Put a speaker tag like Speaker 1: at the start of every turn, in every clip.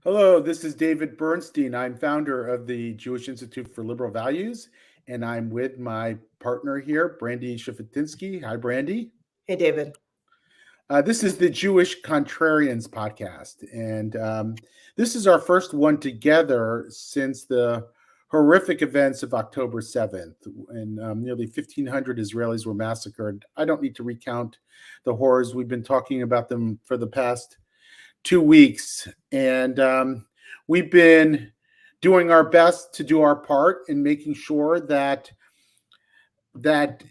Speaker 1: Hello, this is David Bernstein. I'm founder of the Jewish Institute for Liberal Values, and I'm with my partner here, Brandy Shafetinsky. Hi, Brandy.
Speaker 2: Hey, David.
Speaker 1: This is the Jewish Contrarians podcast, and this is our first one together since the horrific events of October 7th, when nearly 1,500 Israelis were massacred. I don't need to recount the horrors. We've been talking about them for the past 2 weeks, and we've been doing our best to do our part in making sure that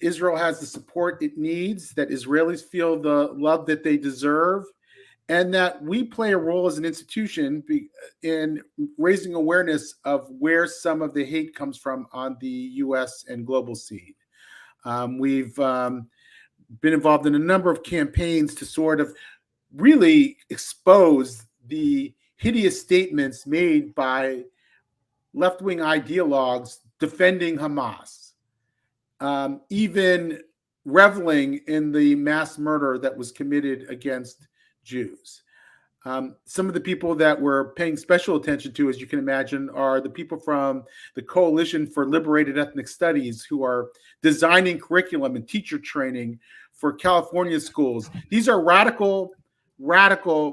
Speaker 1: Israel has the support it needs, that Israelis feel the love that they deserve, and that we play a role as an institution in raising awareness of where some of the hate comes from on the U.S. and global scene. We've been involved in a number of campaigns to sort of really expose the hideous statements made by left-wing ideologues defending Hamas, even reveling in the mass murder that was committed against Jews. Some of the people that we're paying special attention to, as you can imagine, are the people from the Coalition for Liberated Ethnic Studies, who are designing curriculum and teacher training for California schools. These are radical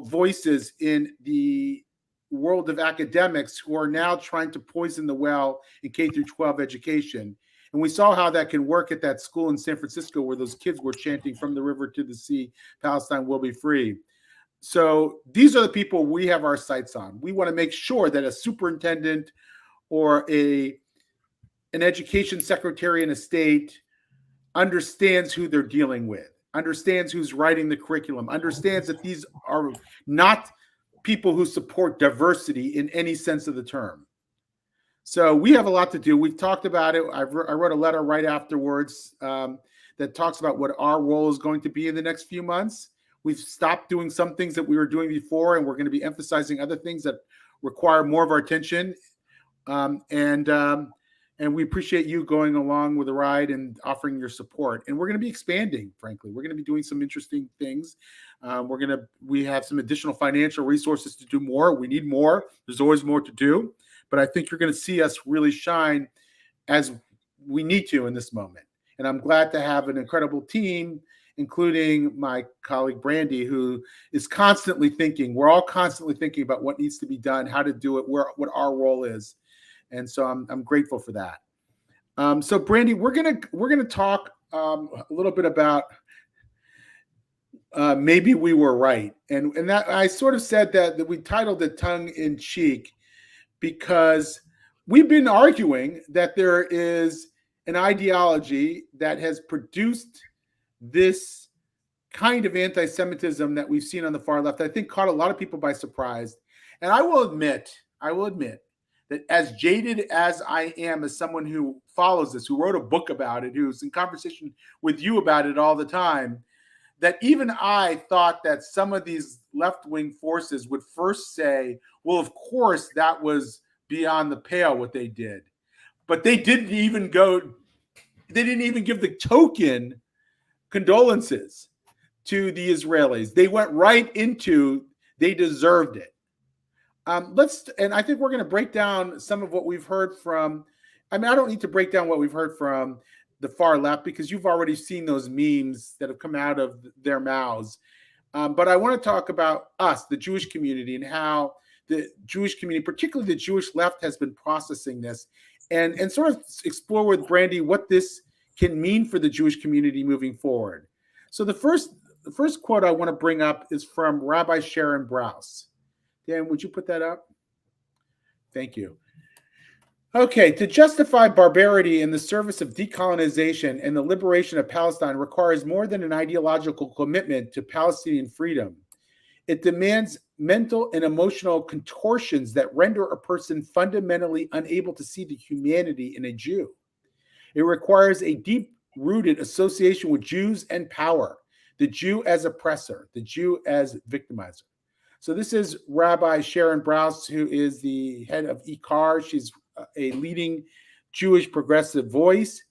Speaker 1: voices in the world of academics who are now trying to poison the well in K through 12 education. And we saw how that can work at that school in San Francisco where those kids were chanting "From the river to the sea, Palestine will be free." So these are the people we have our sights on. We want to make sure that a superintendent or an education secretary in a state understands who they're dealing with, understands who's writing the curriculum, understands that these are not people who support diversity in any sense of the term. So we have a lot to do. We've talked about it. I wrote a letter right afterwards that talks about what our role is going to be in the next few months. We've stopped doing some things that we were doing before, and we're going to be emphasizing other things that require more of our attention. And we appreciate you going along with the ride and offering your support. And we're going to be expanding, frankly. We're going to be doing some interesting things. We have some additional financial resources to do more. We need more. There's always more to do. But I think you're going to see us really shine as we need to in this moment. And I'm glad to have an incredible team, including my colleague Brandy, who is constantly thinking. We're all constantly thinking about what needs to be done, how to do it, what our role is. And so I'm grateful for that. So Brandy, we're gonna talk a little bit about maybe we were right, and that I sort of said that we titled it tongue in cheek because we've been arguing that there is an ideology that has produced this kind of anti-Semitism that we've seen on the far left. I think caught a lot of people by surprise, and I will admit that as jaded as I am as someone who follows this, who wrote a book about it, who's in conversation with you about it all the time, that even I thought that some of these left-wing forces would first say, well, of course, that was beyond the pale what they did. But they didn't even give the token condolences to the Israelis. They went right into, they deserved it. And I think we're going to break down some of what we've heard from. I mean, I don't need to break down what we've heard from the far left because you've already seen those memes that have come out of their mouths. But I want to talk about us, the Jewish community, and how the Jewish community, particularly the Jewish left, has been processing this, and sort of explore with Brandy what this can mean for the Jewish community moving forward. So the first quote I want to bring up is from Rabbi Sharon Brous. Dan, would you put that up? Thank you. Okay, to justify barbarity in the service of decolonization and the liberation of Palestine requires more than an ideological commitment to Palestinian freedom. It demands mental and emotional contortions that render a person fundamentally unable to see the humanity in a Jew. It requires a deep-rooted association with Jews and power, the Jew as oppressor, the Jew as victimizer. So this is Rabbi Sharon Brous, who is the head of IKAR. She's a leading Jewish progressive voice.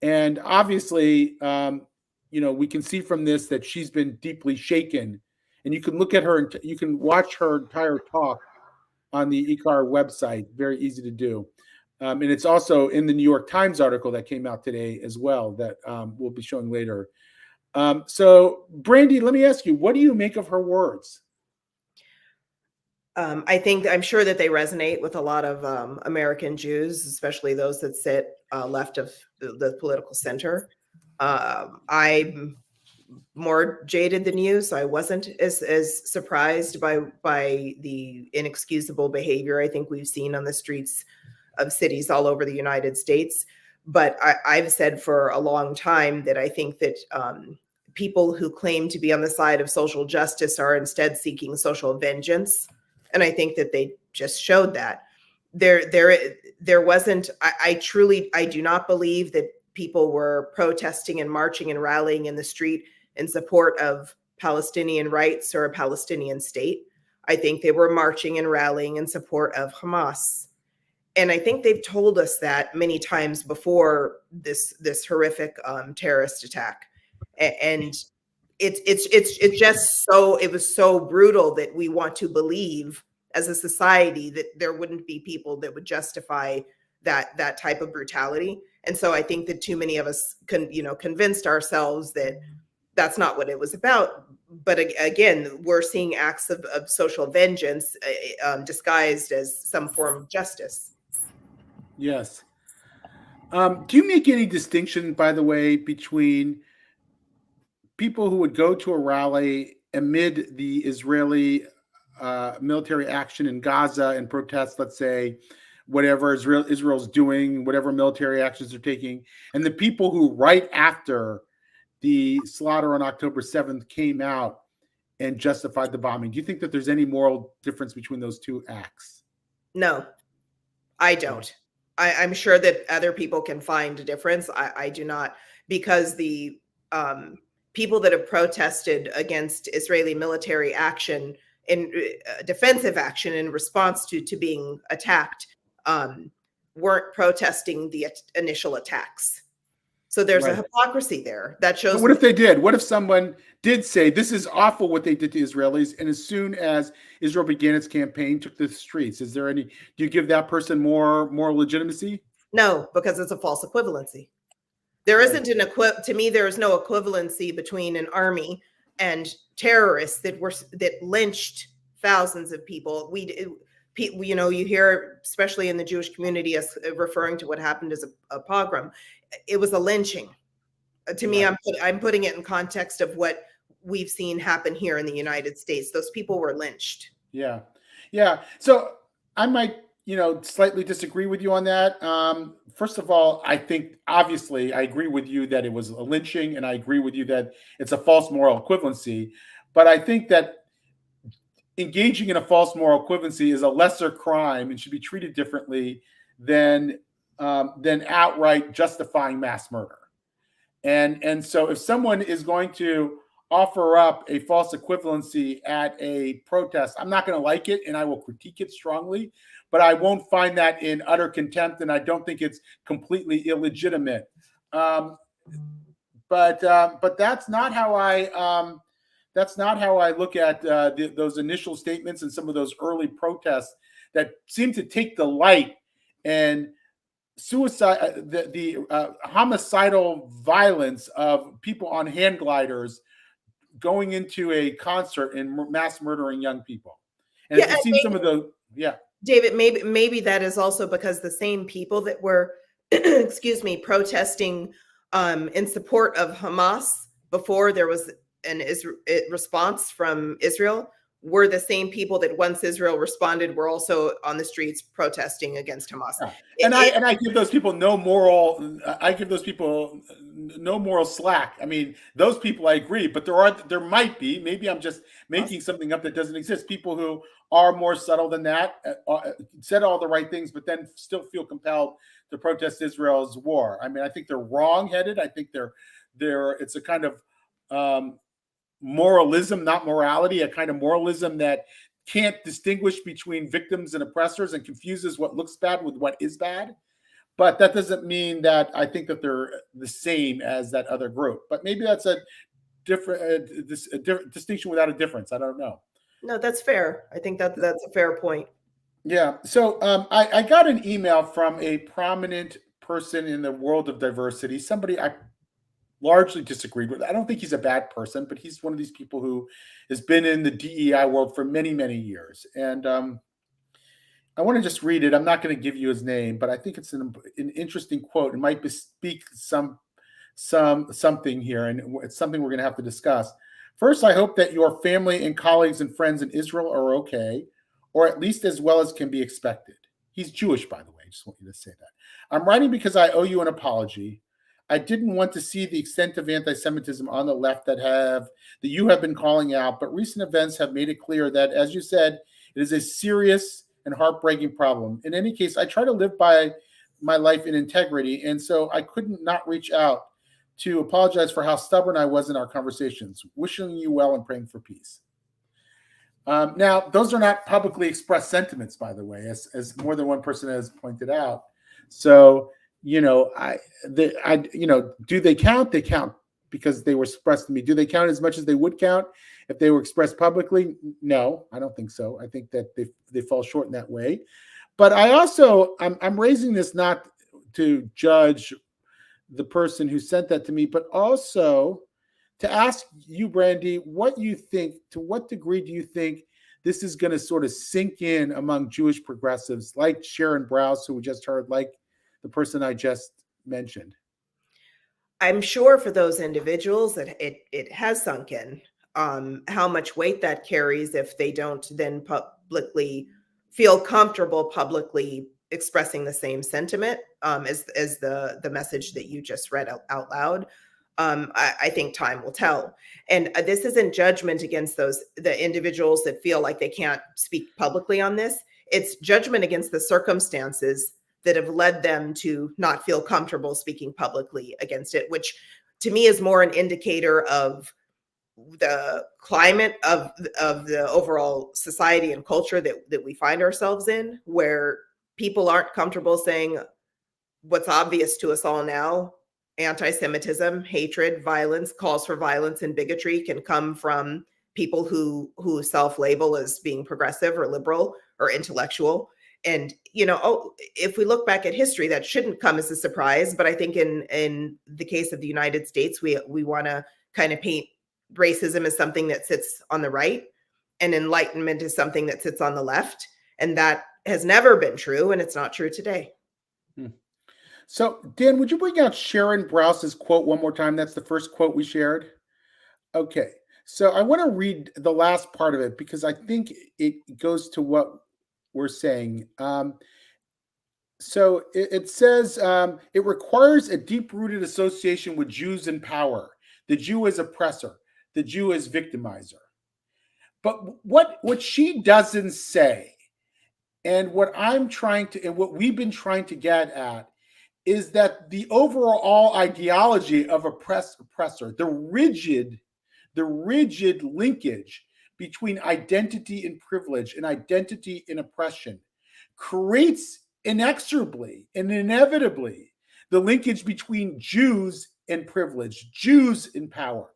Speaker 1: And obviously, we can see from this that she's been deeply shaken. And you can look at her, you can watch her entire talk on the ICAR website. Very easy to do. And it's also in the New York Times article that came out today as well that we'll be showing later. So, Brandy, let me ask you, what do you make of her words?
Speaker 2: I'm sure that they resonate with a lot of American Jews, especially those that sit left of the political center. I'm more jaded than you, so I wasn't as surprised by the inexcusable behavior I think we've seen on the streets of cities all over the United States. But I've said for a long time that I think that people who claim to be on the side of social justice are instead seeking social vengeance. And I think that they just showed that. There wasn't, I do not believe that people were protesting and marching and rallying in the street in support of Palestinian rights or a Palestinian state. I think they were marching and rallying in support of Hamas. And I think they've told us that many times before this horrific terrorist attack. And it's just so, it was so brutal that we want to believe as a society that there wouldn't be people that would justify that type of brutality. And so I think that too many of us convinced ourselves that that's not what it was about. But again, we're seeing acts of social vengeance disguised as some form of justice.
Speaker 1: Yes. Do you make any distinction, by the way, between people who would go to a rally amid the Israeli military action in Gaza and protest, let's say, whatever Israel's doing, whatever military actions they're taking, and the people who right after the slaughter on October 7th came out and justified the bombing? Do you think that there's any moral difference between those two acts?
Speaker 2: No, I don't. I'm sure that other people can find a difference. I do not, because the people that have protested against Israeli military action in defensive action in response to being attacked weren't protesting the initial attacks. So there's a hypocrisy there that shows.
Speaker 1: But what if they did? What if someone did say, this is awful what they did to Israelis, and as soon as Israel began its campaign, took to the streets? Is there any, do you give that person more legitimacy?
Speaker 2: No, because it's a false equivalency. There isn't an to me, there is no equivalency between an army and terrorists that lynched thousands of people. You hear, especially in the Jewish community, as referring to what happened as a pogrom. It was a lynching. To me, I'm putting it in context of what we've seen happen here in the United States. Those people were lynched.
Speaker 1: Yeah. So I might, slightly disagree with you on that. First of all, I think, obviously, I agree with you that it was a lynching, and I agree with you that it's a false moral equivalency. But I think that engaging in a false moral equivalency is a lesser crime and should be treated differently than outright justifying mass murder. And so if someone is going to offer up a false equivalency at a protest, I'm not going to like it, and I will critique it strongly, but I won't find that in utter contempt, and I don't think it's completely illegitimate. But that's not how I look at those initial statements and some of those early protests that seem to take the light and suicide, the homicidal violence of people on hand gliders going into a concert and mass murdering young people. And if you've seen some of the,
Speaker 2: David, maybe that is also because the same people that were, protesting in support of Hamas before there was an response from Israel were the same people that once Israel responded were also on the streets protesting against Hamas.
Speaker 1: And I give those people no moral slack. I mean, those people, I agree, but there might be, maybe I'm just making something up that doesn't exist, people who are more subtle than that, said all the right things, but then still feel compelled to protest Israel's war. I mean, I think they're wrong-headed. I think it's a kind of moralism, not morality, a kind of moralism that can't distinguish between victims and oppressors and confuses what looks bad with what is bad. But that doesn't mean that I think that they're the same as that other group. But maybe that's a different distinction without a difference. I don't know.
Speaker 2: No, that's fair. I think that's a fair point.
Speaker 1: Yeah. So I got an email from a prominent person in the world of diversity, somebody I largely disagreed with. I don't think he's a bad person, but he's one of these people who has been in the DEI world for many, many years. And I want to just read it. I'm not going to give you his name, but I think it's an interesting quote. It might bespeak something here, and it's something we're going to have to discuss. First, I hope that your family and colleagues and friends in Israel are okay, or at least as well as can be expected. He's Jewish, by the way. I just want you to say that. I'm writing because I owe you an apology. I didn't want to see the extent of anti-Semitism on the left that you have been calling out, but recent events have made it clear that, as you said, it is a serious and heartbreaking problem. In any case, I try to live by my life in integrity, and so I couldn't not reach out to apologize for how stubborn I was in our conversations. Wishing you well and praying for peace. Now, those are not publicly expressed sentiments, by the way, as more than one person has pointed out. So, do they count? They count because they were expressed to me. Do they count as much as they would count if they were expressed publicly? No, I don't think so. I think that they fall short in that way. But I'm raising this not to judge the person who sent that to me, but also to ask you, Brandy, what you think, to what degree do you think this is going to sort of sink in among Jewish progressives like Sharon Brous, who we just heard, like the person I just mentioned?
Speaker 2: I'm sure for those individuals that it has sunk in. How much weight that carries if they don't then publicly feel comfortable publicly expressing the same sentiment as the message that you just read out loud. I think time will tell. And this isn't judgment against the individuals that feel like they can't speak publicly on this. It's judgment against the circumstances that have led them to not feel comfortable speaking publicly against it, which to me is more an indicator of the climate of the overall society and culture that we find ourselves in, where people aren't comfortable saying what's obvious to us all now. Anti-Semitism, hatred, violence, calls for violence and bigotry can come from people who self-label as being progressive or liberal or intellectual. And, if we look back at history, that shouldn't come as a surprise. But I think in the case of the United States, we want to kind of paint racism as something that sits on the right and enlightenment is something that sits on the left. And that has never been true. And it's not true today.
Speaker 1: So, Dan, would you bring out Sharon Brous's quote one more time? That's the first quote we shared. Okay. So I want to read the last part of it because I think it goes to what we're saying. So it says it requires a deep-rooted association with Jews in power, the Jew as oppressor, the Jew as victimizer. But what she doesn't say, and what we've been trying to get at, is that the overall ideology of oppressor, the rigid linkage between identity and privilege and identity and oppression, creates inexorably and inevitably the linkage between Jews and privilege, Jews in power.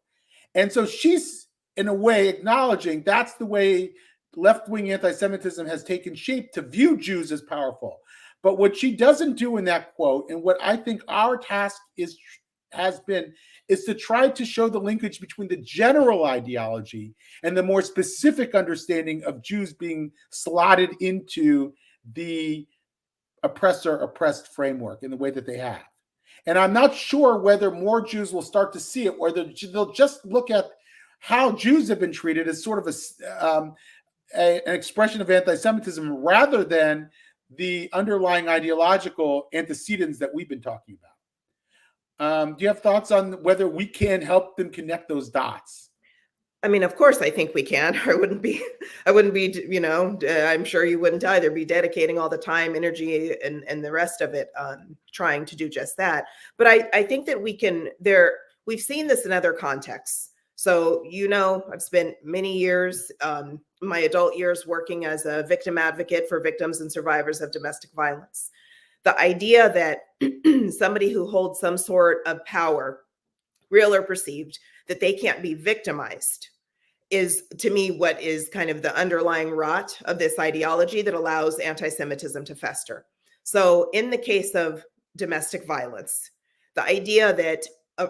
Speaker 1: And so she's, in a way, acknowledging that's the way left-wing anti-Semitism has taken shape, to view Jews as powerful. But what she doesn't do in that quote, and what I think our task has been, is to try to show the linkage between the general ideology and the more specific understanding of Jews being slotted into the oppressor-oppressed framework in the way that they have. And I'm not sure whether more Jews will start to see it, or they'll just look at how Jews have been treated as sort of an expression of anti-Semitism rather than the underlying ideological antecedents that we've been talking about. Do you have thoughts on whether we can help them connect those dots?
Speaker 2: I mean, of course, I think we can. I wouldn't be, I'm sure you wouldn't either, be dedicating all the time, energy, and the rest of it on trying to do just that. But I think that we've seen this in other contexts. So, I've spent many years, my adult years, working as a victim advocate for victims and survivors of domestic violence. The idea that somebody who holds some sort of power, real or perceived, that they can't be victimized is, to me, what is kind of the underlying rot of this ideology that allows anti-Semitism to fester. So in the case of domestic violence, the idea that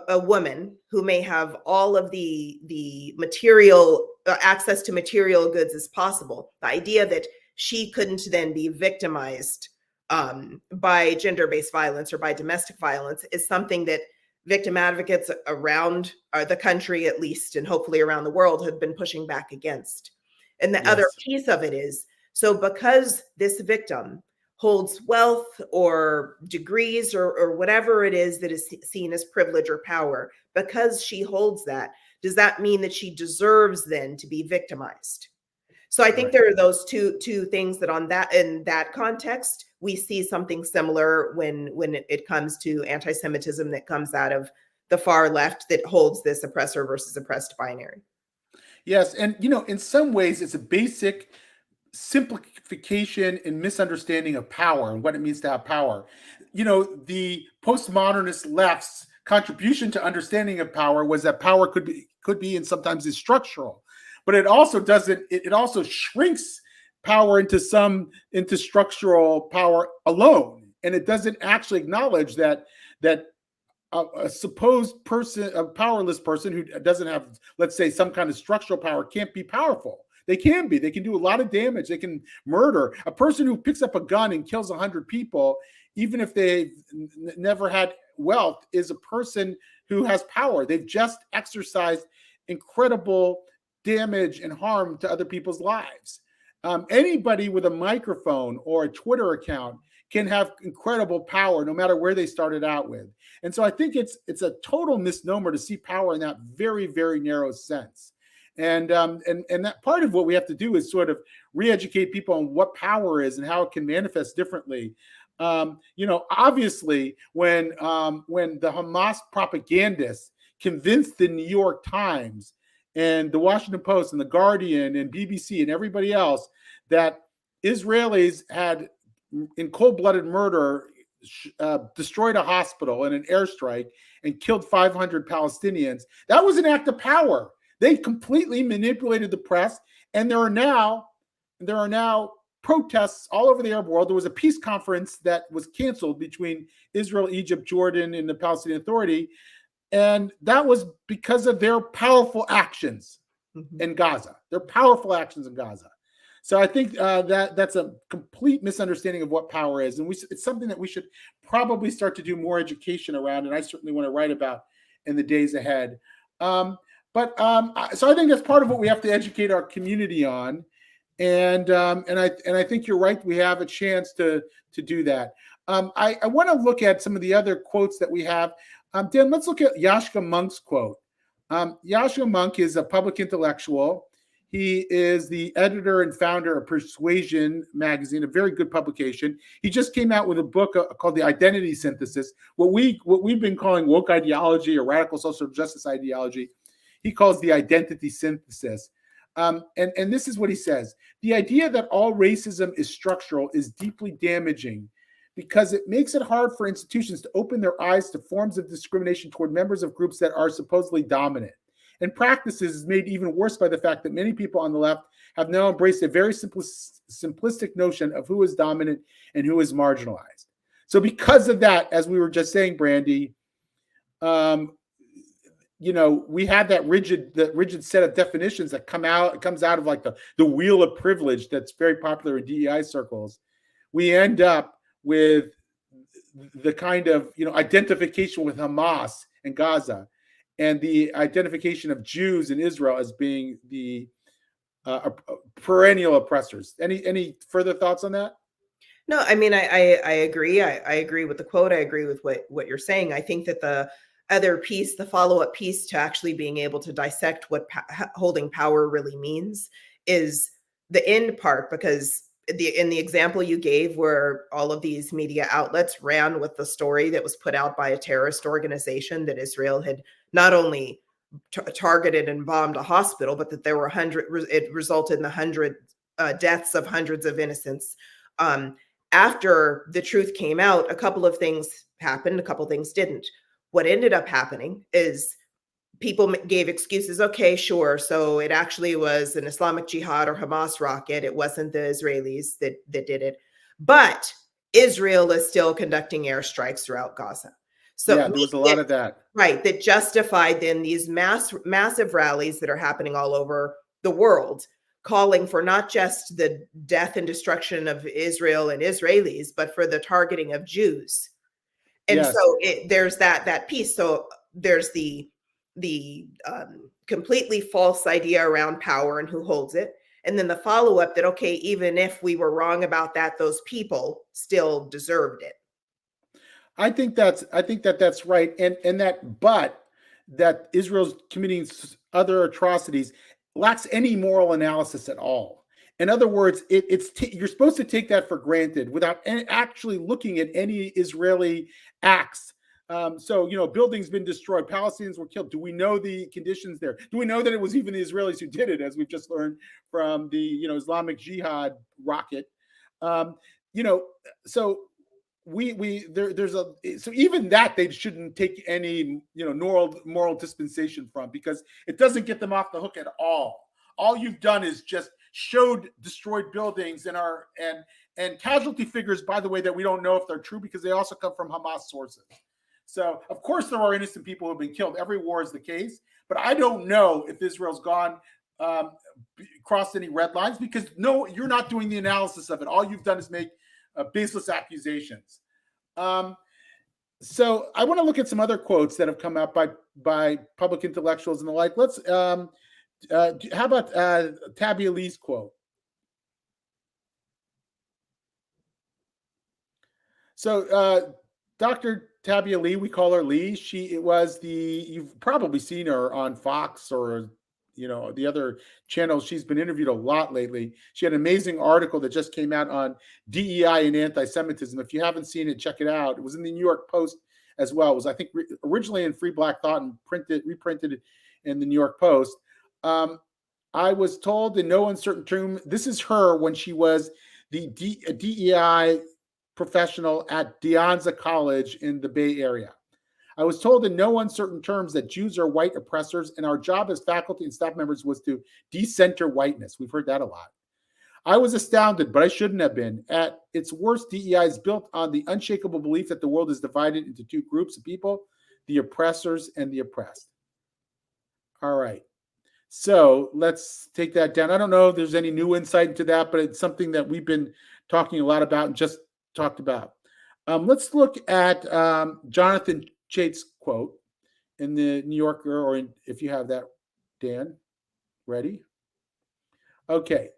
Speaker 2: a woman who may have all of the material access to material goods as possible, the idea that she couldn't then be victimized by gender-based violence or by domestic violence is something that victim advocates around the country, at least, and hopefully around the world, have been pushing back against. And the other piece of it is, so because this victim holds wealth or degrees or whatever it is that is seen as privilege or power, because she holds that, does that mean that she deserves then to be victimized? So I think there are those two things that in that context, we see something similar when it comes to anti-Semitism that comes out of the far left that holds this oppressor versus oppressed binary.
Speaker 1: Yes. And, in some ways, it's a basic simplification and misunderstanding of power and what it means to have power. The postmodernist left's contribution to understanding of power was that power could be and sometimes is structural, but it also doesn't. It also shrinks power into structural power alone, and it doesn't actually acknowledge that a supposed person, a powerless person who doesn't have, let's say, some kind of structural power, can't be powerful. They can be. They can do a lot of damage. They can murder. A person who picks up a gun and kills 100 people, even if they've never had wealth, is a person who has power. They've just exercised incredible damage and harm to other people's lives. Anybody with a microphone or a Twitter account can have incredible power, no matter where they started out with. And so I think it's a total misnomer to see power in that very, very narrow sense. And that part of what we have to do is sort of re-educate people on what power is and how it can manifest differently. Obviously, when the Hamas propagandists convinced the New York Times and the Washington Post and the Guardian and BBC and everybody else that Israelis had, in cold-blooded murder, destroyed a hospital in an airstrike and killed 500 Palestinians, that was an act of power. They completely manipulated the press, and there are now protests all over the Arab world. There was a peace conference that was canceled between Israel, Egypt, Jordan, and the Palestinian Authority, and that was because of their powerful actions in Gaza. Their powerful actions in Gaza. So I think that's a complete misunderstanding of what power is, and it's something that we should probably start to do more education around, and I certainly want to write about in the days ahead. So I think that's part of what we have to educate our community on, and I think you're right. We have a chance to do that. I want to look at some of the other quotes that we have. Dan, let's look at Yascha Mounk's quote. Yascha Mounk is a public intellectual. He is the editor and founder of Persuasion magazine, a very good publication. He just came out with a book called The Identity Synthesis, what we've been calling woke ideology or radical social justice ideology. He calls the identity synthesis. And this is what he says. The idea that all racism is structural is deeply damaging because it makes it hard for institutions to open their eyes to forms of discrimination toward members of groups that are supposedly dominant. And practices is made even worse by the fact that many people on the left have now embraced a very simplistic notion of who is dominant and who is marginalized. So because of that, as we were just saying, Brandy, we have that rigid set of definitions that comes out of like the wheel of privilege that's very popular in DEI circles. We end up with the kind of identification with Hamas and Gaza, and the identification of Jews in Israel as being the perennial oppressors. Any further thoughts on that?
Speaker 2: No, I mean, I agree. I agree with the quote. I agree with what you're saying. I think that the other piece, the follow-up piece to actually being able to dissect what holding power really means is the end part, because in the example you gave where all of these media outlets ran with the story that was put out by a terrorist organization that Israel had not only targeted and bombed a hospital, but that there were it resulted in 100 deaths of hundreds of innocents. After the truth came out, a couple of things happened, a couple of things didn't. What ended up happening is people gave excuses. Okay, sure. So it actually was an Islamic Jihad or Hamas rocket. It wasn't the Israelis that did it. But Israel is still conducting airstrikes throughout Gaza. So
Speaker 1: yeah, there was a lot of that.
Speaker 2: Right. That justified then these massive rallies that are happening all over the world, calling for not just the death and destruction of Israel and Israelis, but for the targeting of Jews. And
Speaker 1: Yes.
Speaker 2: so there's that piece. So there's the completely false idea around power and who holds it. And then the follow-up that, okay, even if we were wrong about that, those people still deserved it.
Speaker 1: I think that's right, and that Israel's committing other atrocities lacks any moral analysis at all. In other words, you're supposed to take that for granted without actually looking at any Israeli acts. So, buildings been destroyed, Palestinians were killed. Do we know the conditions there? Do we know that it was even the Israelis who did it, as we've just learned from the Islamic Jihad rocket? So so even that they shouldn't take any moral dispensation from, because it doesn't get them off the hook at all. All you've done is just showed destroyed buildings and casualty figures, by the way, that we don't know if they're true, because they also come from Hamas sources. So of course there are innocent people who have been killed. Every war is the case, but I don't know if Israel's crossed any red lines, because no, you're not doing the analysis of it. All you've done is make baseless accusations. So I want to look at some other quotes that have come out by public intellectuals and the like. Let's how about Tabia Lee's quote? So Dr. Tabia Lee, we call her Lee. You've probably seen her on Fox or the other channels. She's been interviewed a lot lately. She had an amazing article that just came out on DEI and anti-Semitism. If you haven't seen it, check it out. It was in the New York Post as well. It was, I think, originally in Free Black Thought and reprinted in the New York Post. I was told in no uncertain term, this is her when she was the DEI professional at De Anza College in the Bay Area. I was told in no uncertain terms that Jews are white oppressors, and our job as faculty and staff members was to decenter whiteness. We've heard that a lot. I was astounded, but I shouldn't have been. At its worst, DEI is built on the unshakable belief that the world is divided into two groups of people, the oppressors and the oppressed. All right. So let's take that down. I don't know if there's any new insight into that, but it's something that we've been talking a lot about and just talked about. Let's look at Jonathan Chait's quote in the New Yorker, or if you have that, Dan, ready? Okay.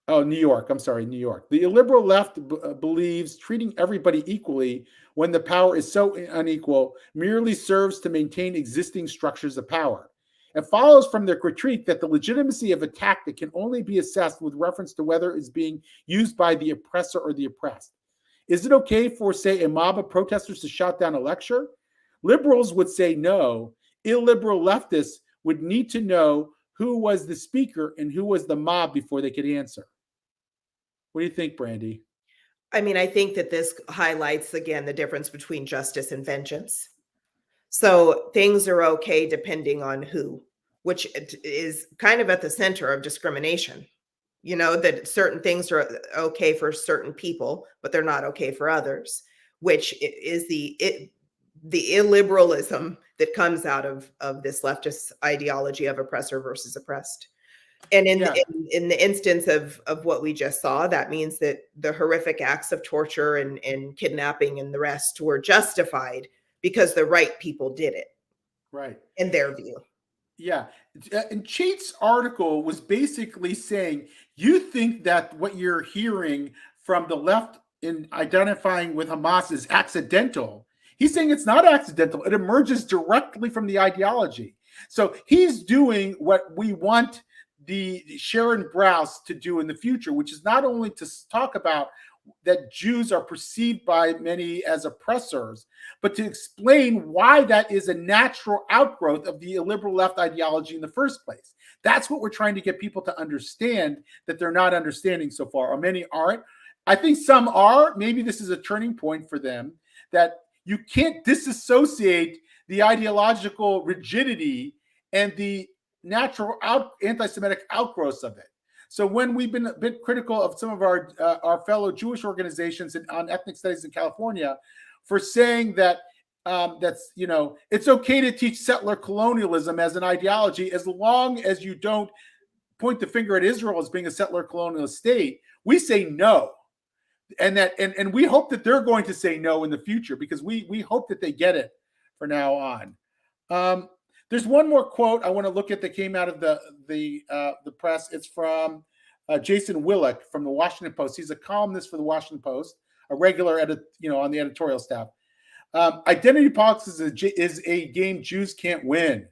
Speaker 1: Oh, New York. I'm sorry, New York. The illiberal left believes treating everybody equally when the power is so unequal merely serves to maintain existing structures of power. It follows from their critique that the legitimacy of a tactic can only be assessed with reference to whether it's being used by the oppressor or the oppressed. Is it okay for, say, a mob of protesters to shout down a lecture? Liberals would say no. Illiberal leftists would need to know who was the speaker and who was the mob before they could answer. What do you think, Brandy?
Speaker 2: I mean, I think that this highlights, again, the difference between justice and vengeance. So things are okay depending on who, which is kind of at the center of discrimination. That certain things are okay for certain people, but they're not okay for others, which is the illiberalism that comes out of this leftist ideology of oppressor versus oppressed. And in the instance of what we just saw, that means that the horrific acts of torture and kidnapping and the rest were justified because the right people did it.
Speaker 1: Right.
Speaker 2: In their view.
Speaker 1: Yeah. And Chait's article was basically saying, you think that what you're hearing from the left in identifying with Hamas is accidental. He's saying it's not accidental. It emerges directly from the ideology. So he's doing what we want the Sharon Brous to do in the future, which is not only to talk about that Jews are perceived by many as oppressors, but to explain why that is a natural outgrowth of the illiberal left ideology in the first place. That's what we're trying to get people to understand that they're not understanding so far, or many aren't. I think some are. Maybe this is a turning point for them, that you can't disassociate the ideological rigidity and the natural anti-Semitic outgrowths of it. So when we've been a bit critical of some of our fellow Jewish organizations on ethnic studies in California for saying that that's, it's okay to teach settler colonialism as an ideology as long as you don't point the finger at Israel as being a settler colonialist state, we say no. And we hope that they're going to say no in the future, because we hope that they get it for now on. There's one more quote I want to look at that came out of the press. It's from Jason Willick from the Washington Post. He's a columnist for the Washington Post, a regular on the editorial staff. Identity politics is a game Jews can't win.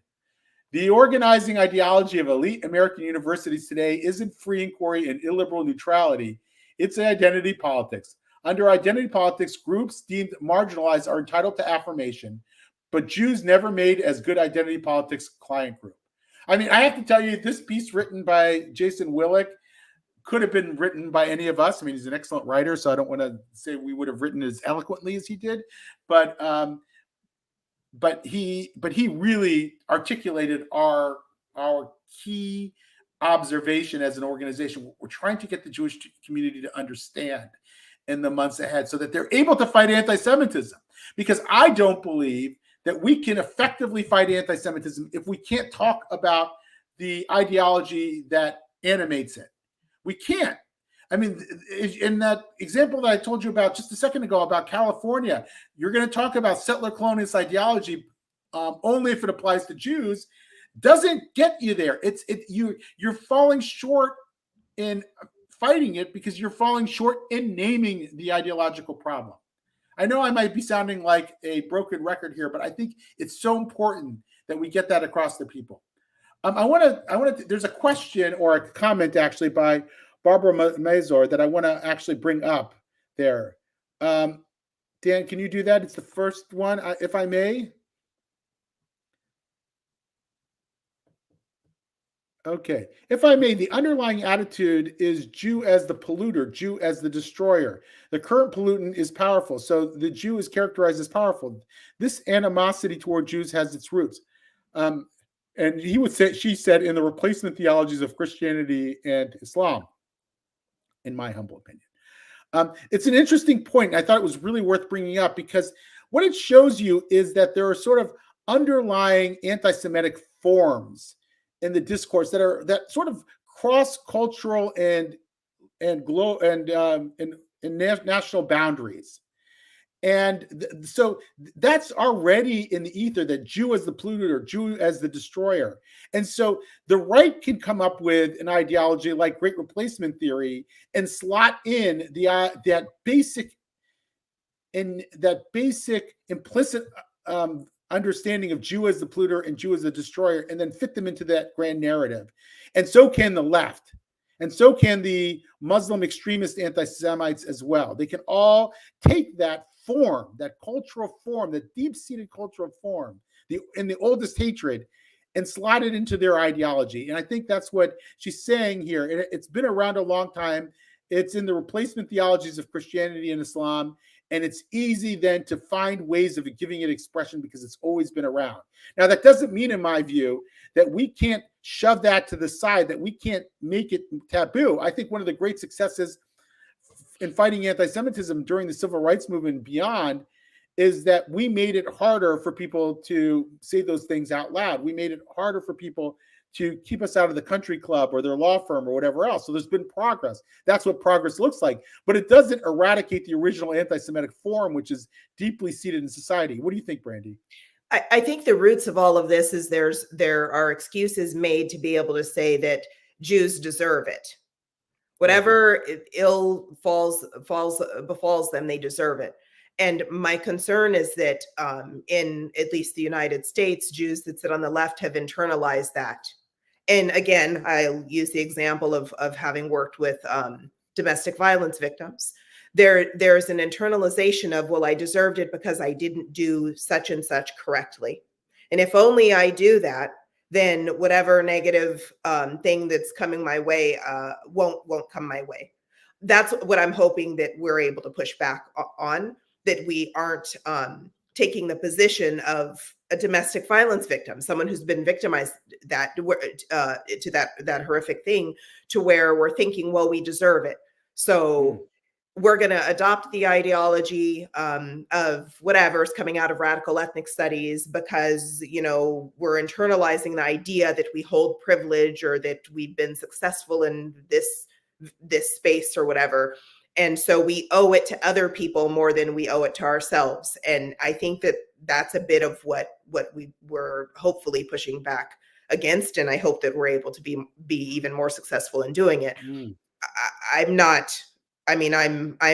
Speaker 1: The organizing ideology of elite American universities today isn't free inquiry and illiberal neutrality. It's identity politics. Under identity politics, groups deemed marginalized are entitled to affirmation, but Jews never made as good identity politics client group. I mean, I have to tell you, this piece written by Jason Willick could have been written by any of us. I mean, he's an excellent writer, so I don't want to say we would have written as eloquently as he did, but he really articulated our key observation as an organization. What we're trying to get the Jewish community to understand in the months ahead so that they're able to fight anti-Semitism. Because I don't believe that we can effectively fight anti-Semitism if we can't talk about the ideology that animates it. We can't. I mean, in that example that I told you about just a second ago about California, you're going to talk about settler colonialist ideology only if it applies to Jews. Doesn't get you there. You're falling short in fighting it because you're falling short in naming the ideological problem. I know I might be sounding like a broken record here, but I think it's so important that we get that across to people. There's a question or a comment actually by Barbara Mazur that I want to actually bring up there. Dan, can you do that? It's the first one, if I may. Okay. If I may, the underlying attitude is Jew as the polluter, Jew as the destroyer. The current pollutant is powerful, so the Jew is characterized as powerful. This animosity toward Jews has its roots. And she said, in the replacement theologies of Christianity and Islam, in my humble opinion. It's an interesting point. I thought it was really worth bringing up because what it shows you is that there are sort of underlying anti-Semitic forms in the discourse that sort of cross-cultural and national boundaries. And so that's already in the ether, that Jew as the polluter, Jew as the destroyer. And so the right can come up with an ideology like Great Replacement theory and slot in that basic implicit understanding of Jew as the polluter and Jew as the destroyer, and then fit them into that grand narrative. And so can the left. And so can the Muslim extremist anti-Semites as well. They can all take that form, that cultural form, that deep-seated cultural form, the oldest hatred, and slide it into their ideology. And I think that's what she's saying here. It's been around a long time. It's in the replacement theologies of Christianity and Islam. And it's easy then to find ways of giving it expression because it's always been around. Now, that doesn't mean, in my view, that we can't shove that to the side, that we can't make it taboo. I think one of the great successes in fighting anti-Semitism during the civil rights movement and beyond is that we made it harder for people to say those things out loud. We made it harder for people to keep us out of the country club or their law firm or whatever else. So there's been progress. That's what progress looks like. But it doesn't eradicate the original anti-Semitic form, which is deeply seated in society. What do you think, Brandy?
Speaker 2: I think the roots of all of this is there are excuses made to be able to say that Jews deserve it. Whatever ill befalls them, they deserve it. And my concern is that in at least the United States, Jews that sit on the left have internalized that. And again, I'll use the example of having worked with domestic violence victims. There's an internalization of, well, I deserved it because I didn't do such and such correctly. And if only I do that, then whatever negative thing that's coming my way won't come my way. That's what I'm hoping that we're able to push back on, that we aren't taking the position of a domestic violence victim, someone who's been victimized to that horrific thing, to where we're thinking, well, we deserve it. So we're going to adopt the ideology of whatever is coming out of radical ethnic studies because, we're internalizing the idea that we hold privilege or that we've been successful in this space or whatever. And so we owe it to other people more than we owe it to ourselves. And I think that that's a bit of what we were hopefully pushing back against. And I hope that we're able to be even more successful in doing it. I'm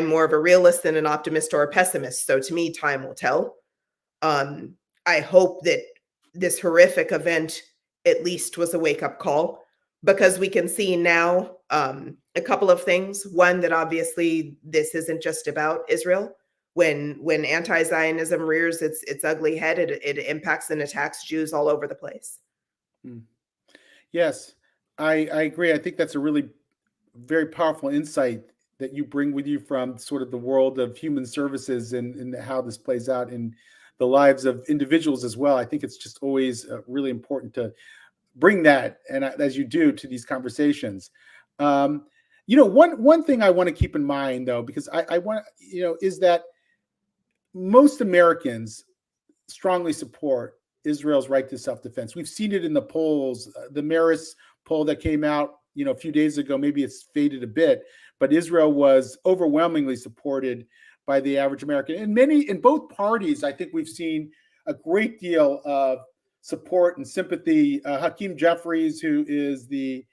Speaker 2: more of a realist than an optimist or a pessimist. So to me, time will tell. I hope that this horrific event at least was a wake-up call, because we can see now a couple of things. One, that obviously this isn't just about Israel. When anti-Zionism rears its ugly head, it impacts and attacks Jews all over the place.
Speaker 1: Yes, I agree. I think that's a really very powerful insight that you bring with you from sort of the world of human services and how this plays out in the lives of individuals as well. I think it's just always really important to bring that, and as you do, to these conversations. One thing I want to keep in mind, though, because I want is that most Americans strongly support Israel's right to self-defense. We've seen it in the polls. The Marist poll that came out, a few days ago, maybe it's faded a bit, but Israel was overwhelmingly supported by the average American. And in both parties, I think we've seen a great deal of support and sympathy. Hakeem Jeffries, who is the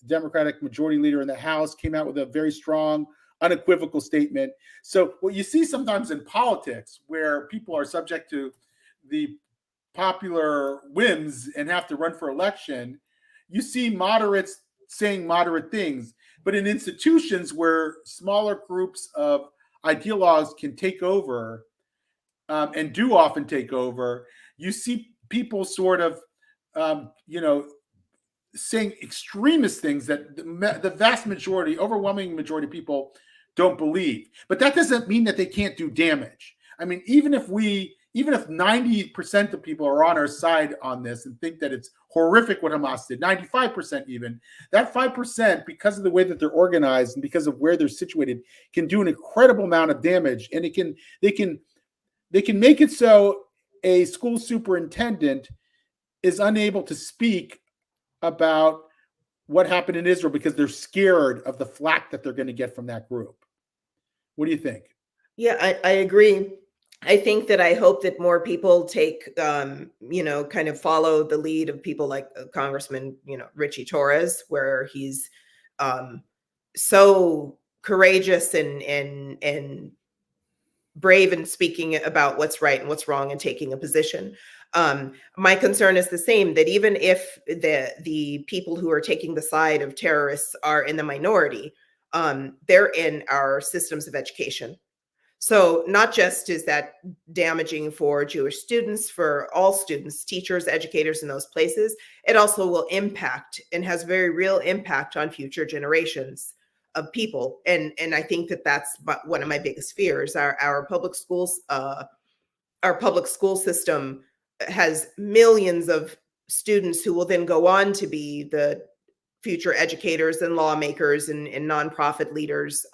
Speaker 1: Democratic Majority Leader in the House, came out with a very strong, unequivocal statement. So what you see sometimes in politics, where people are subject to the popular whims and have to run for election, you see moderates saying moderate things. But in institutions where smaller groups of ideologues can take over, and do often take over, you see people sort of, saying extremist things that the vast majority, overwhelming majority of people don't believe. But that doesn't mean that they can't do damage. I mean, even if 90% of people are on our side on this and think that it's horrific what Hamas did, 95% even, that 5%, because of the way that they're organized and because of where they're situated, can do an incredible amount of damage. And they can make it so a school superintendent is unable to speak about what happened in Israel because they're scared of the flack that they're going to get from that group. What do you think?
Speaker 2: Yeah, I agree. I think that I hope that more people take, kind of follow the lead of people like Congressman, Richie Torres, where he's so courageous and brave in speaking about what's right and what's wrong and taking a position. My concern is the same, that even if the people who are taking the side of terrorists are in the minority, they're in our systems of education. So not just is that damaging for Jewish students, for all students, teachers, educators in those places, it also will impact and has very real impact on future generations of people. And I think that that's one of my biggest fears. Our public schools, our public school system has millions of students who will then go on to be the future educators and lawmakers and nonprofit leaders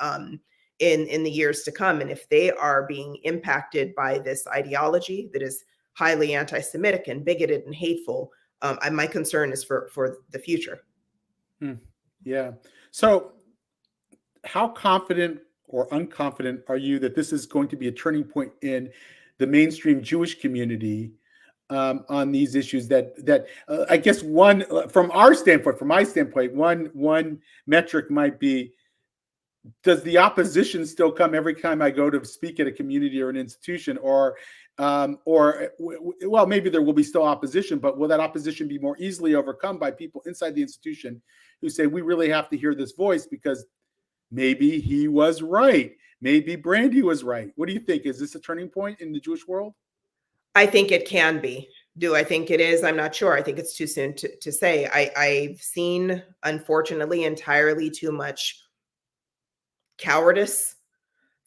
Speaker 2: in the years to come. And if they are being impacted by this ideology that is highly anti-Semitic and bigoted and hateful, my concern is for the future.
Speaker 1: Yeah. So how confident or unconfident are you that this is going to be a turning point in the mainstream Jewish community on these issues? That I guess one, from my standpoint, one metric might be, does the opposition still come every time I go to speak at a community or an institution, or well, maybe there will be still opposition, but will that opposition be more easily overcome by people inside the institution who say, we really have to hear this voice because maybe he was right, maybe Brandy was right? What do you think? Is this a turning point in the Jewish world?
Speaker 2: I think it can be. Do I think it is? I'm not sure. I think it's too soon to say. I've seen, unfortunately, entirely too much cowardice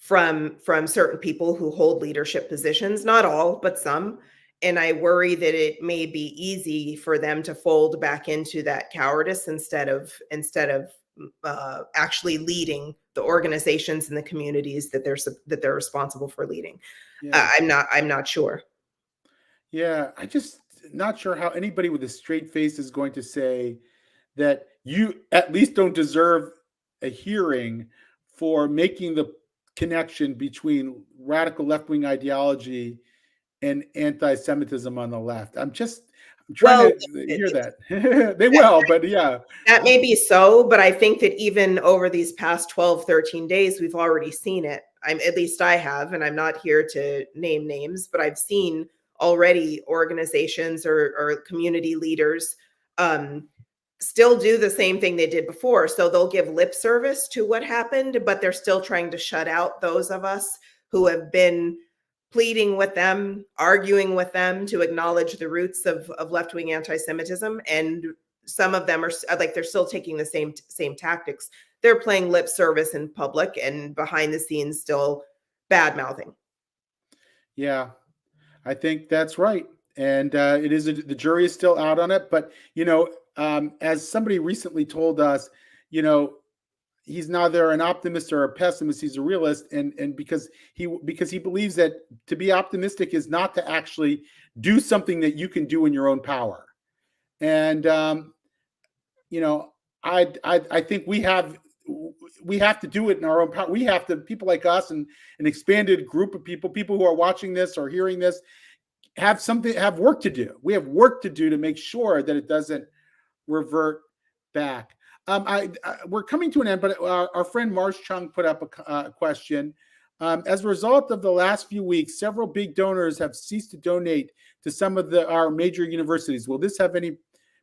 Speaker 2: from certain people who hold leadership positions, not all, but some. And I worry that it may be easy for them to fold back into that cowardice instead of actually leading the organizations and the communities that they're responsible for leading.
Speaker 1: Yeah.
Speaker 2: I'm not sure.
Speaker 1: Yeah, I just not sure how anybody with a straight face is going to say that you at least don't deserve a hearing for making the connection between radical left-wing ideology and anti-Semitism on the left. I'm trying to hear that. They will, but yeah.
Speaker 2: That may be so, but I think that even over these past 12, 13 days, we've already seen it. At least I have, and I'm not here to name names, but I've seen already organizations or community leaders still do the same thing they did before. So they'll give lip service to what happened, but they're still trying to shut out those of us who have been pleading with them, arguing with them to acknowledge the roots of left-wing anti-Semitism. And some of them are like, they're still taking the same tactics. They're playing lip service in public and behind the scenes still bad mouthing.
Speaker 1: Yeah, I think that's right. And it is the jury is still out on it. But, as somebody recently told us, he's neither an optimist or a pessimist. He's a realist, and because he believes that to be optimistic is not to actually do something that you can do in your own power. And I think we have to do it in our own power. We have to, people like us and an expanded group of people who are watching this or hearing this, have work to do. We have work to do to make sure that it doesn't revert back. We're coming to an end, but our friend Mars Chung put up a question. As a result of the last few weeks, several big donors have ceased to donate to some of our major universities. Will this have any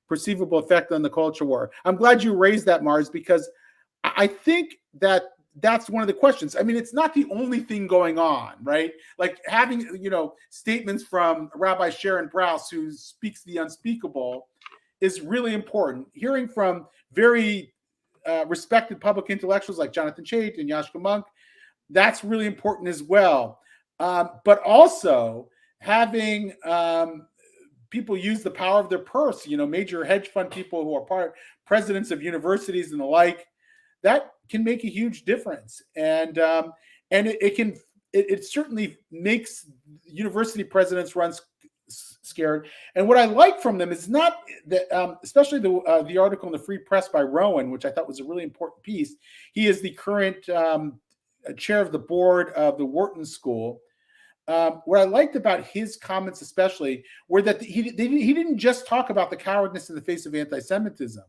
Speaker 1: perceivable effect on the culture war? I'm glad you raised that, Mars, because I think that's one of the questions. I mean, it's not the only thing going on, right? Like having, statements from Rabbi Sharon Brous, who speaks the unspeakable, is really important. Hearing from very respected public intellectuals like Jonathan Chait and Yascha Mounk, that's really important as well. But also having people use the power of their purse, major hedge fund people who are presidents of universities and the like, that can make a huge difference. And it certainly makes university presidents run scared. And what I like from them is not that, especially the article in the Free Press by Rowan, which I thought was a really important piece. He is the current chair of the board of the Wharton School. What I liked about his comments, especially, were that he didn't just talk about the cowardness in the face of anti-Semitism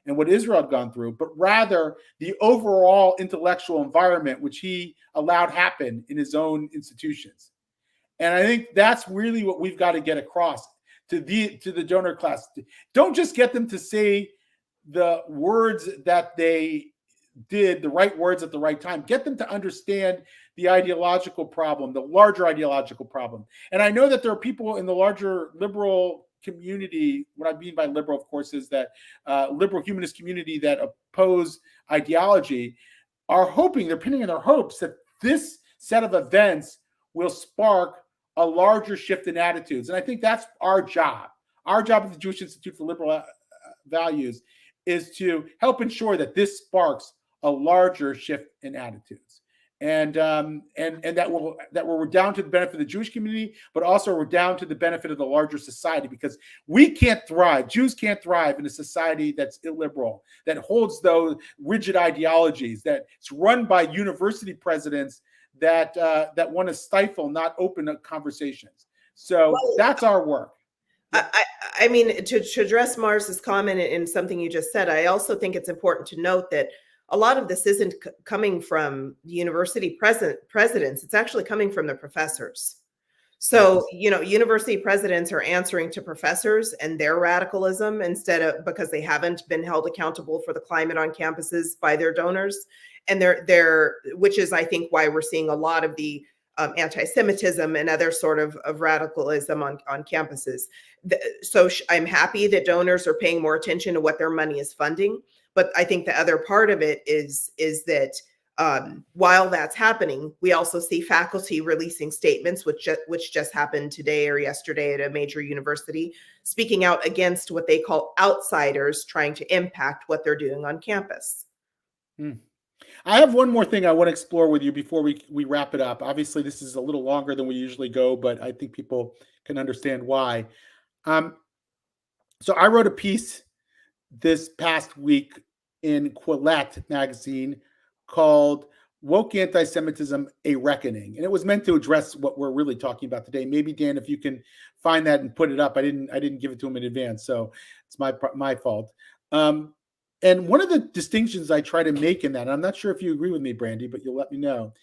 Speaker 1: and what Israel had gone through, but rather the overall intellectual environment which he allowed happen in his own institutions. And I think that's really what we've got to get across to the donor class. Don't just get them to say the words that they did, the right words at the right time. Get them to understand the ideological problem, the larger ideological problem. And I know that there are people in the larger liberal community. What I mean by liberal, of course, is that liberal humanist community that oppose ideology are hoping, they're pinning in their hopes that this set of events will spark a larger shift in attitudes. And I think that's our job. Our job at the Jewish Institute for Liberal Values is to help ensure that this sparks a larger shift in attitudes. And that we're down to the benefit of the Jewish community, but also we're down to the benefit of the larger society, because we can't thrive. Jews can't thrive in a society that's illiberal, that holds those rigid ideologies, that's run by university presidents that want to stifle, not open up conversations. So that's our work.
Speaker 2: I mean, to address Mars's comment and something you just said, I also think it's important to note that a lot of this isn't coming from the university presidents. It's actually coming from the professors. So, university presidents are answering to professors and their radicalism because they haven't been held accountable for the climate on campuses by their donors. And which is, I think, why we're seeing a lot of the anti-Semitism and other sort of radicalism on campuses. So I'm happy that donors are paying more attention to what their money is funding. But I think the other part of it is that While that's happening, we also see faculty releasing statements, which just happened today or yesterday at a major university, speaking out against what they call outsiders trying to impact what they're doing on campus.
Speaker 1: I have one more thing I want to explore with you before we wrap it up. Obviously, this is a little longer than we usually go, but I think people can understand why. So I wrote a piece this past week in Quillette magazine called Woke Antisemitism, A Reckoning. And it was meant to address what we're really talking about today. Maybe, Dan, if you can find that and put it up. I didn't give it to him in advance, so it's my fault. And one of the distinctions I try to make in that, and I'm not sure if you agree with me, Brandy, but you'll let me know,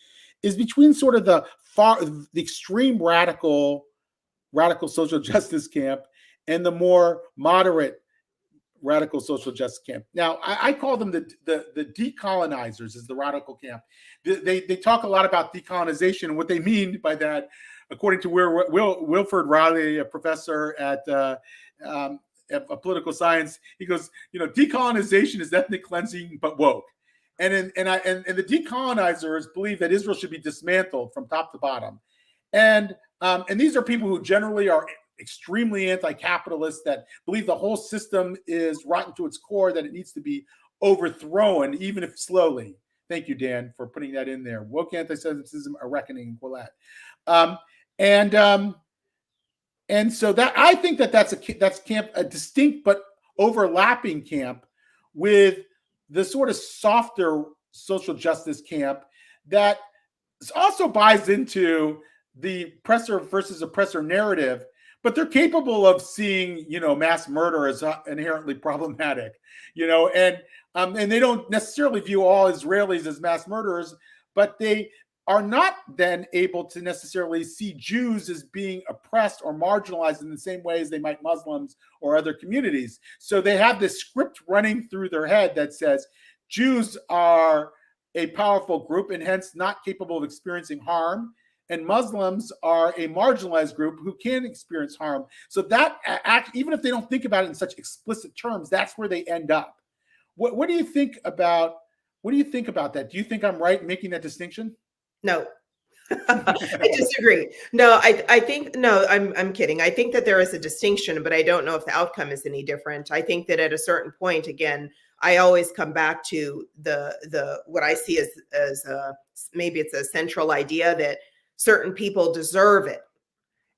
Speaker 1: is between sort of the extreme radical social justice camp and the more moderate radical social justice camp. Now, I call them the decolonizers is the radical camp. They talk a lot about decolonization, and what they mean by that, according to Wilfred Riley, a professor at political science, he goes, decolonization is ethnic cleansing but woke. And the decolonizers believe that Israel should be dismantled from top to bottom. And these are people who generally are extremely anti-capitalist, that believe the whole system is rotten to its core, that it needs to be overthrown, even if slowly. Thank you, Dan, for putting that in there. Woke Antisemitism, A Reckoning in Quillette. And so that I think that's camp, a distinct but overlapping camp with the sort of softer social justice camp that also buys into the oppressor versus oppressor narrative, but they're capable of seeing, mass murder as inherently problematic, and they don't necessarily view all Israelis as mass murderers, but they are not then able to necessarily see Jews as being oppressed or marginalized in the same way as they might Muslims or other communities. So they have this script running through their head that says Jews are a powerful group and hence not capable of experiencing harm, and Muslims are a marginalized group who can experience harm. So that even if they don't think about it in such explicit terms, that's where they end up. What do you think about that? Do you think I'm right in making that distinction?
Speaker 2: No. I disagree. No, I think, no, I'm kidding. I think that there is a distinction, but I don't know if the outcome is any different. I think that at a certain point, again, I always come back to the what I see as maybe it's a central idea that certain people deserve it.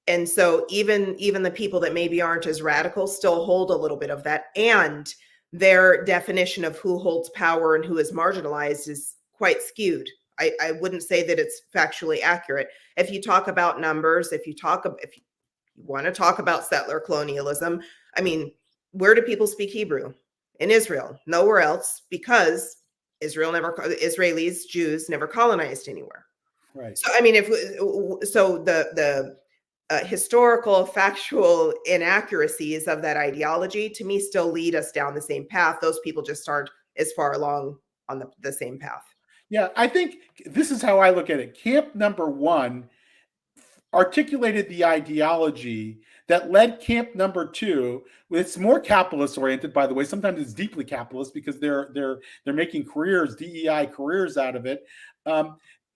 Speaker 2: And so even the people that maybe aren't as radical still hold a little bit of that. And their definition of who holds power and who is marginalized is quite skewed. I wouldn't say that it's factually accurate. If you talk about numbers, if you want to talk about settler colonialism, I mean, where do people speak Hebrew? In Israel, nowhere else, because Israelis, Jews never colonized anywhere.
Speaker 1: Right.
Speaker 2: So, I mean, the historical, factual inaccuracies of that ideology, to me, still lead us down the same path. Those people just aren't as far along on the same path.
Speaker 1: Yeah, I think this is how I look at it. Camp number one articulated the ideology that led camp number two. It's more capitalist oriented, by the way. Sometimes it's deeply capitalist because they're making careers, DEI careers out of it.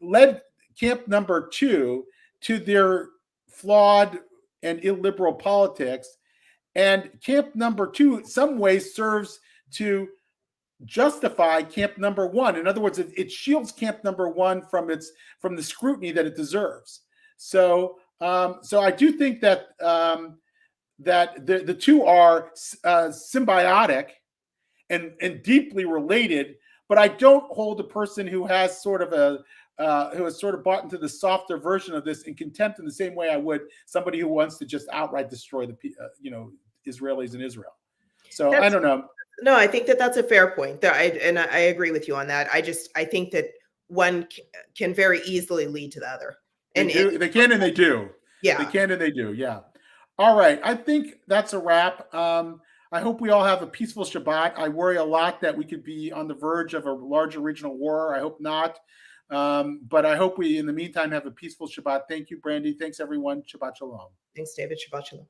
Speaker 1: Led camp number two to their flawed and illiberal politics, and camp number two, in some ways, serves to justify camp number one. In other words, it shields camp number one from the scrutiny that it deserves. So I do think that that the two are symbiotic and deeply related. But I don't hold a person who has sort of bought into the softer version of this in contempt in the same way I would somebody who wants to just outright destroy the Israelis in Israel. So I don't know.
Speaker 2: No, I think that's a fair point. I agree with you on that. I think that one can very easily lead to the other.
Speaker 1: They can and they do.
Speaker 2: Yeah.
Speaker 1: They can and they do. Yeah. All right. I think that's a wrap. I hope we all have a peaceful Shabbat. I worry a lot that we could be on the verge of a larger regional war. I hope not. But I hope we, in the meantime, have a peaceful Shabbat. Thank you, Brandy. Thanks, everyone. Shabbat Shalom.
Speaker 2: Thanks, David. Shabbat Shalom.